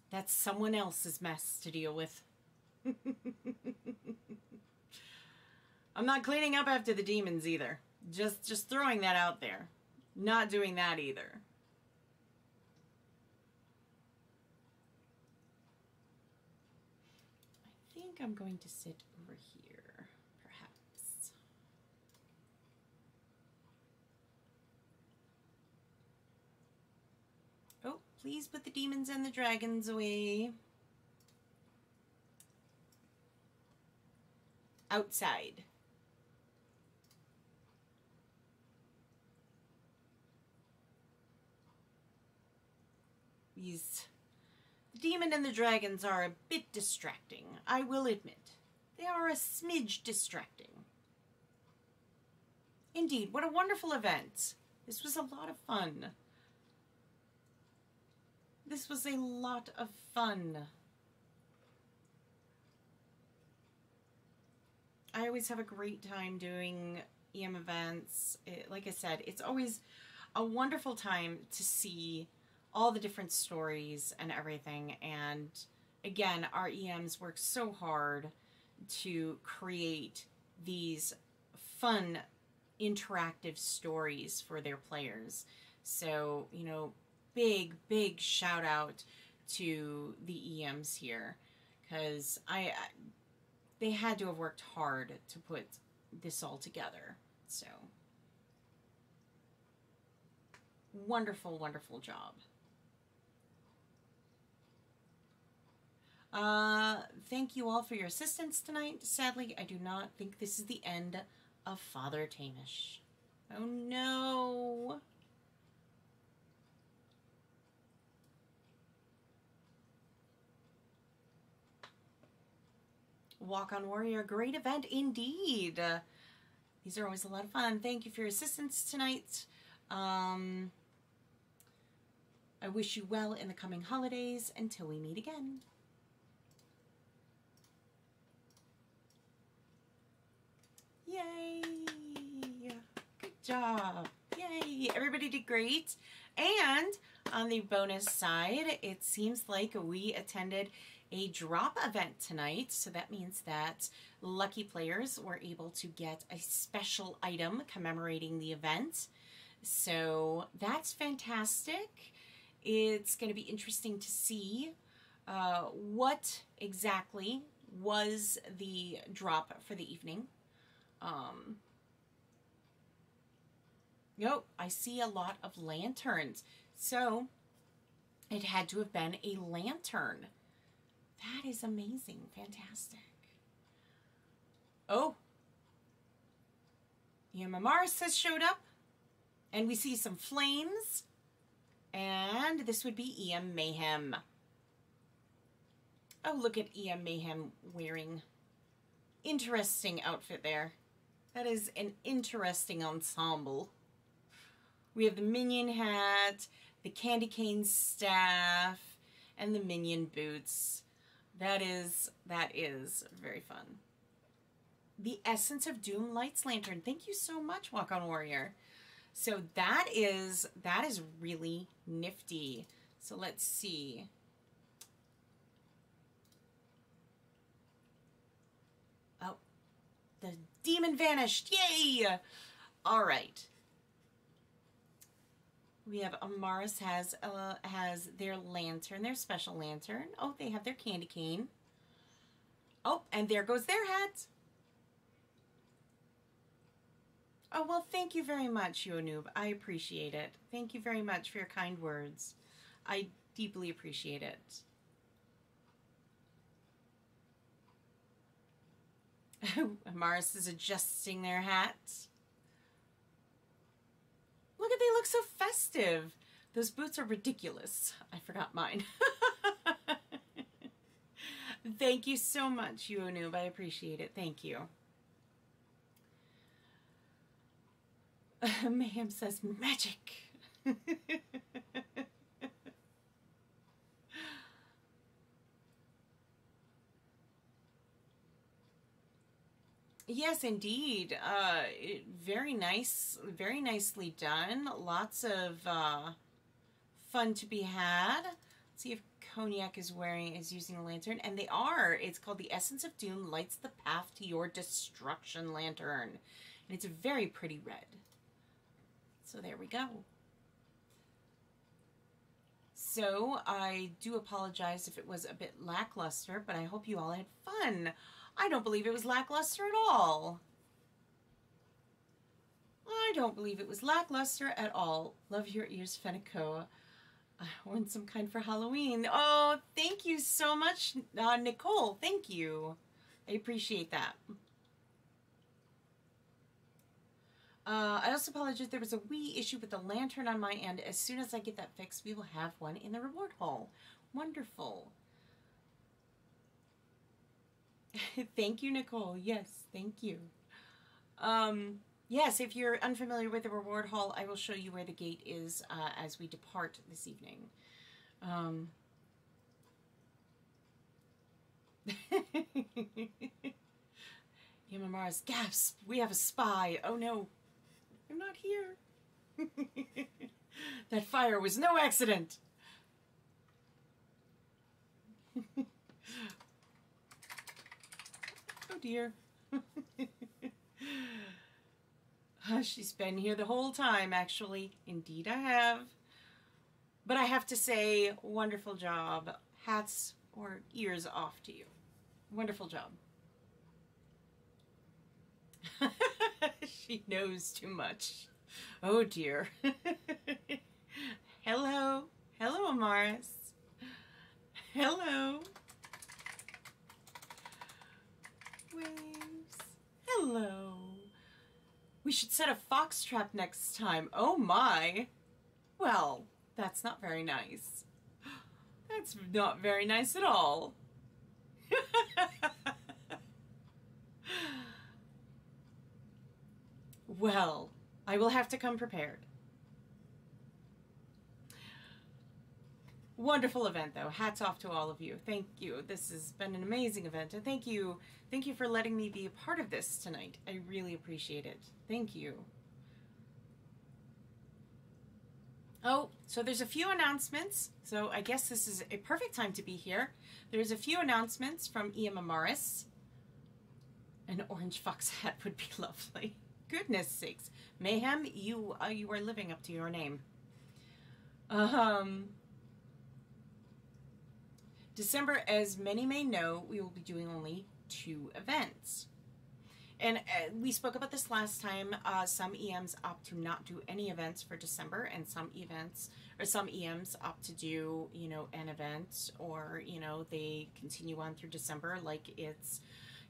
That's someone else's mess to deal with. I'm not cleaning up after the demons either. Just throwing that out there. Not doing that either. I think I'm going to sit over here, perhaps. Oh, please put the demons and the dragons away. Outside. The demon and the dragons are a bit distracting, I will admit. They are a smidge distracting. Indeed, what a wonderful event. This was a lot of fun. This was a lot of fun. I always have a great time doing EM events. Like I said, it's always a wonderful time to see all the different stories and everything. And again, our EMs work so hard to create these fun, interactive stories for their players. So, you know, big shout out to the EMs here, because they had to have worked hard to put this all together. So, wonderful, wonderful job. Thank you all for your assistance tonight. Sadly, I do not think this is the end of Father Tamish. Oh no. Walk on Warrior, great event indeed. These are always a lot of fun. Thank you for your assistance tonight. I wish you well in the coming holidays until we meet again. Yay! Good job. Yay! Everybody did great. And on the bonus side, it seems like we attended a drop event tonight. So that means that lucky players were able to get a special item commemorating the event. So that's fantastic. It's going to be interesting to see what exactly was the drop for the evening. Nope, I see a lot of lanterns. So it had to have been a lantern. That is amazing. Fantastic. Oh. Mars has showed up. And we see some flames. And this would be EM Mayhem. Oh, look at EM Mayhem wearing interesting outfit there. That is an interesting ensemble. We have the minion hat, the candy cane staff, and the minion boots. That is very fun. The Essence of Doom Lights Lantern. Thank you so much, Walk On Warrior. So that is really nifty. So let's see. Oh, the demon vanished. Yay! All right. We have Amaris has their lantern, their special lantern. Oh, they have their candy cane. Oh, and there goes their hat. Oh, well, thank you very much, Yonoob. I appreciate it. Thank you very much for your kind words. I deeply appreciate it. Amaris is adjusting their hats. Look at, they look so festive. Those boots are ridiculous. I forgot mine. Thank you so much, Yonoob. I appreciate it. Thank you. Mayhem says magic. Yes, indeed. Very nice, very nicely done. Lots of fun to be had. Let's see if Cognac is using a lantern, and they are. It's called the Essence of Doom Lights the Path to Your Destruction Lantern, and it's a very pretty red. So there we go. So I do apologize if it was a bit lackluster, but I hope you all had fun. I don't believe it was lackluster at all. I don't believe it was lackluster at all. Love your ears, Fenneko. I want some kind for Halloween. Oh, thank you so much, Nicole. Thank you. I appreciate that. I also apologize. There was a wee issue with the lantern on my end. As soon as I get that fixed, we will have one in the reward hall. Wonderful. Thank you, Nicole. Yes, thank you. Yes, if you're unfamiliar with the reward hall, I will show you where the gate is as we depart this evening. Yamamara's gasp. We have a spy. Oh no, I'm not here. That fire was no accident. Oh dear. She's been here the whole time, actually. Indeed I have. But I have to say, wonderful job. Hats or ears off to you. Wonderful job. She knows too much. Oh dear. Hello. Hello, Amaris. Hello. Waves. Hello. We should set a fox trap next time. Oh my. Well, that's not very nice. That's not very nice at all. Well, I will have to come prepared. Wonderful event, though. Hats off to all of you. Thank you. This has been an amazing event, and thank you for letting me be a part of this tonight. I really appreciate it. Thank you. Oh, so there's a few announcements. So I guess this is a perfect time to be here. There's a few announcements from Ian Amaris. An orange fox hat would be lovely. Goodness sakes. Mayhem, you are living up to your name. December, as many may know, we will be doing only 2 events. And we spoke about this last time. Some EMs opt to not do any events for December, and some EMs opt to do, you know, an event, or, you know, they continue on through December like it's,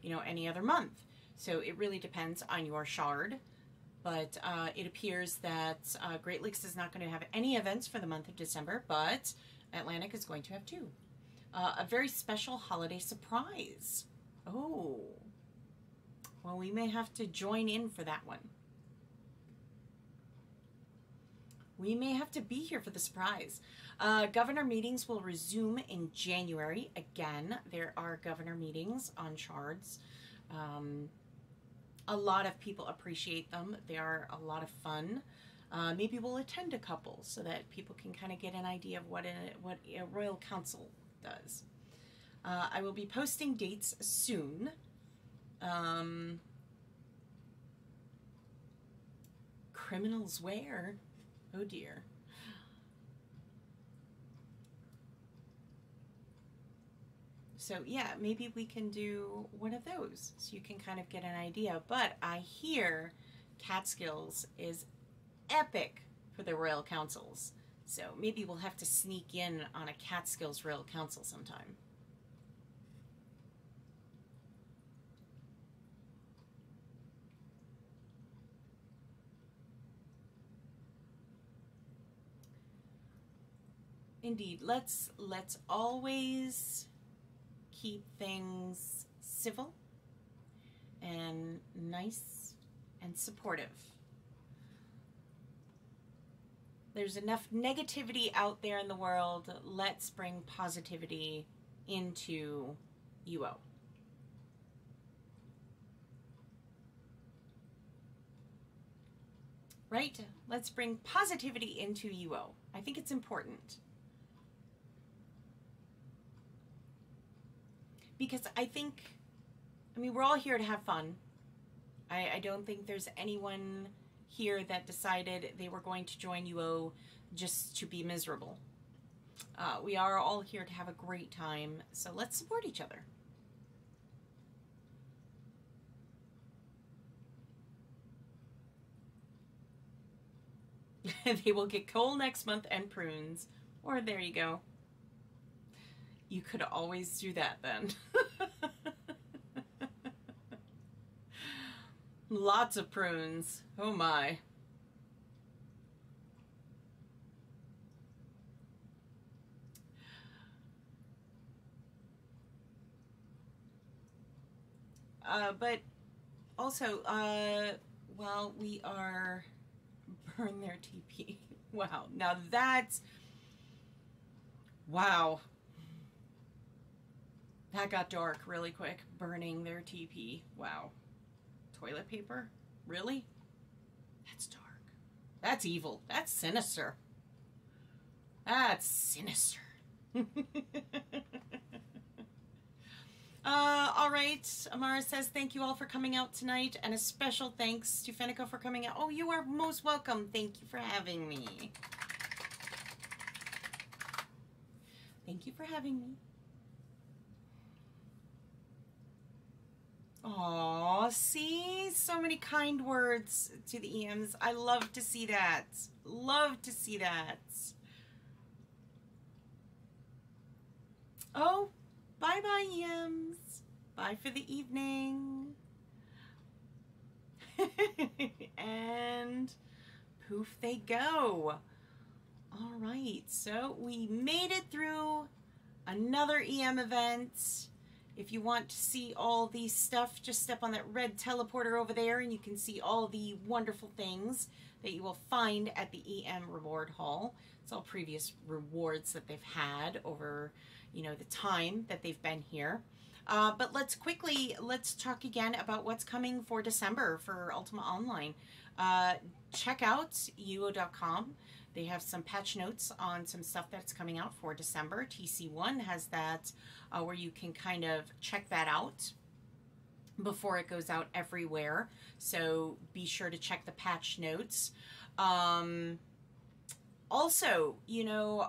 you know, any other month. So it really depends on your shard. But it appears that Great Lakes is not going to have any events for the month of December, but Atlantic is going to have 2. A very special holiday surprise. Oh. Well, we may have to join in for that one. We may have to be here for the surprise. Governor meetings will resume in January. Again, there are governor meetings on shards. A lot of people appreciate them. They are a lot of fun. Maybe we'll attend a couple so that people can kind of get an idea of what a Royal Council does. I will be posting dates soon. Criminals where? Oh dear. So yeah, maybe we can do one of those so you can kind of get an idea. But I hear Catskills is epic for the Royal Councils. So maybe we'll have to sneak in on a Catskills Royal Council sometime. Indeed, let's always keep things civil and nice and supportive. There's enough negativity out there in the world. Let's bring positivity into UO. Right? Let's bring positivity into UO. I think it's important. Because I mean, we're all here to have fun. I don't think there's anyone here that decided they were going to join UO just to be miserable. We are all here to have a great time, so let's support each other. They will get coal next month and prunes. Or there you go. You could always do that then. Lots of prunes. Oh my. But also, well, we are burn their TP. Wow. Now that's, wow. That got dark really quick. Burning their TP. Wow. Toilet paper? Really? That's dark. That's evil. That's sinister. That's sinister. All right. Amara says, thank you all for coming out tonight, and a special thanks to Fenneko for coming out. Oh, you are most welcome. Thank you for having me. Thank you for having me. Aw, see? So many kind words to the EMs. I love to see that. Love to see that. Oh, bye-bye, EMs. Bye for the evening. And poof they go. All right, so we made it through another EM event. If you want to see all the stuff, just step on that red teleporter over there and you can see all the wonderful things that you will find at the EM Reward Hall. It's all previous rewards that they've had over, you know, the time that they've been here. But let's talk again about what's coming for December for Ultima Online. Check out uo.com. They have some patch notes on some stuff that's coming out for December. TC1 has that where you can kind of check that out before it goes out everywhere. So be sure to check the patch notes. Also, you know,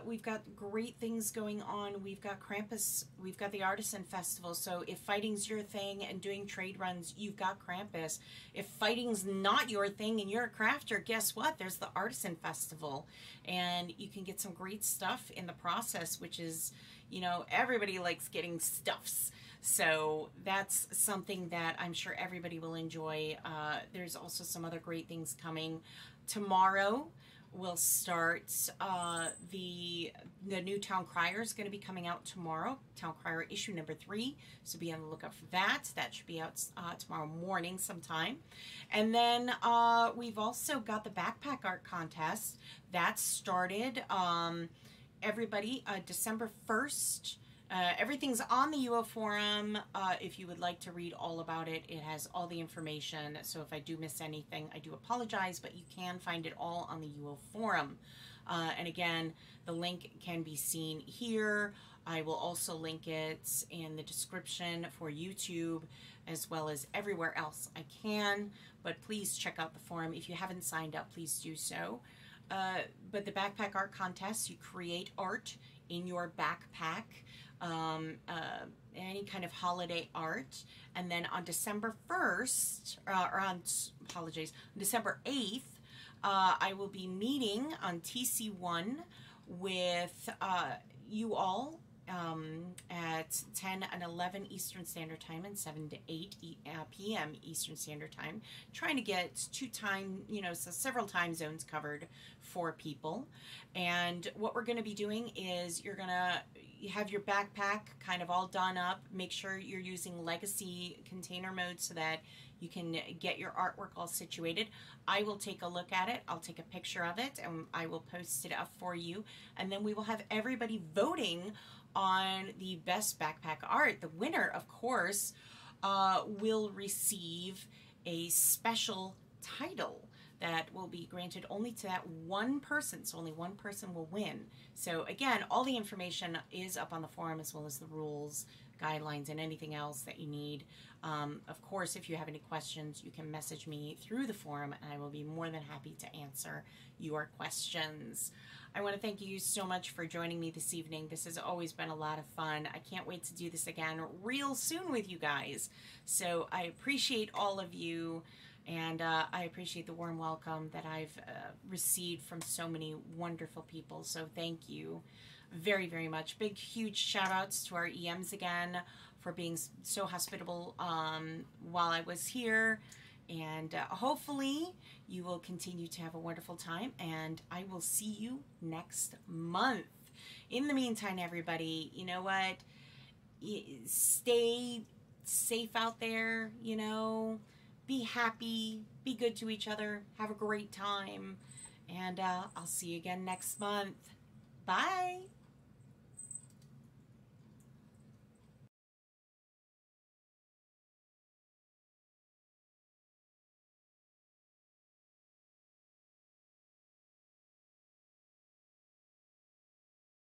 we've got great things going on. We've got Krampus, we've got the Artisan Festival. So if fighting's your thing and doing trade runs, you've got Krampus. If fighting's not your thing and you're a crafter, guess what? There's the Artisan Festival. And you can get some great stuff in the process, which is, you know, everybody likes getting stuffs. So that's something that I'm sure everybody will enjoy. There's also some other great things coming. Tomorrow, we'll start the new Town Crier is going to be coming out tomorrow. Town Crier issue number 3. So be on the lookout for that. That should be out tomorrow morning sometime. And then we've also got the backpack art contest. That started everybody December 1st. Everything's on the UO forum. If you would like to read all about it, it has all the information. So if I do miss anything, I do apologize, but you can find it all on the UO forum. And again, the link can be seen here. I will also link it in the description for YouTube as well as everywhere else I can. But please check out the forum. If you haven't signed up, please do so. But the backpack art contest, you create art in your backpack. Any kind of holiday art, and then on December 1st, December 8th, I will be meeting on TC1 with you all at 10 and 11 Eastern Standard Time and 7 to 8 p.m. Eastern Standard Time, trying to get several time zones covered for people. And what we're going to be doing is you're going to have your backpack kind of all done up. Make sure you're using legacy container mode so that you can get your artwork all situated. I will take a look at it. I'll take a picture of it and I will post it up for you. And then we will have everybody voting on the best backpack art. The winner, of course, will receive a special title that will be granted only to that one person. So only one person will win. So again, all the information is up on the forum as well as the rules, guidelines, and anything else that you need. Of course, if you have any questions, you can message me through the forum and I will be more than happy to answer your questions. I want to thank you so much for joining me this evening. This has always been a lot of fun. I can't wait to do this again real soon with you guys. So I appreciate all of you. And I appreciate the warm welcome that I've received from so many wonderful people. So thank you very, very much. Big, huge shout outs to our EMs again for being so hospitable while I was here. And hopefully you will continue to have a wonderful time. And I will see you next month. In the meantime, everybody, you know what? Stay safe out there, you know. Be happy, be good to each other, have a great time, and I'll see you again next month. Bye!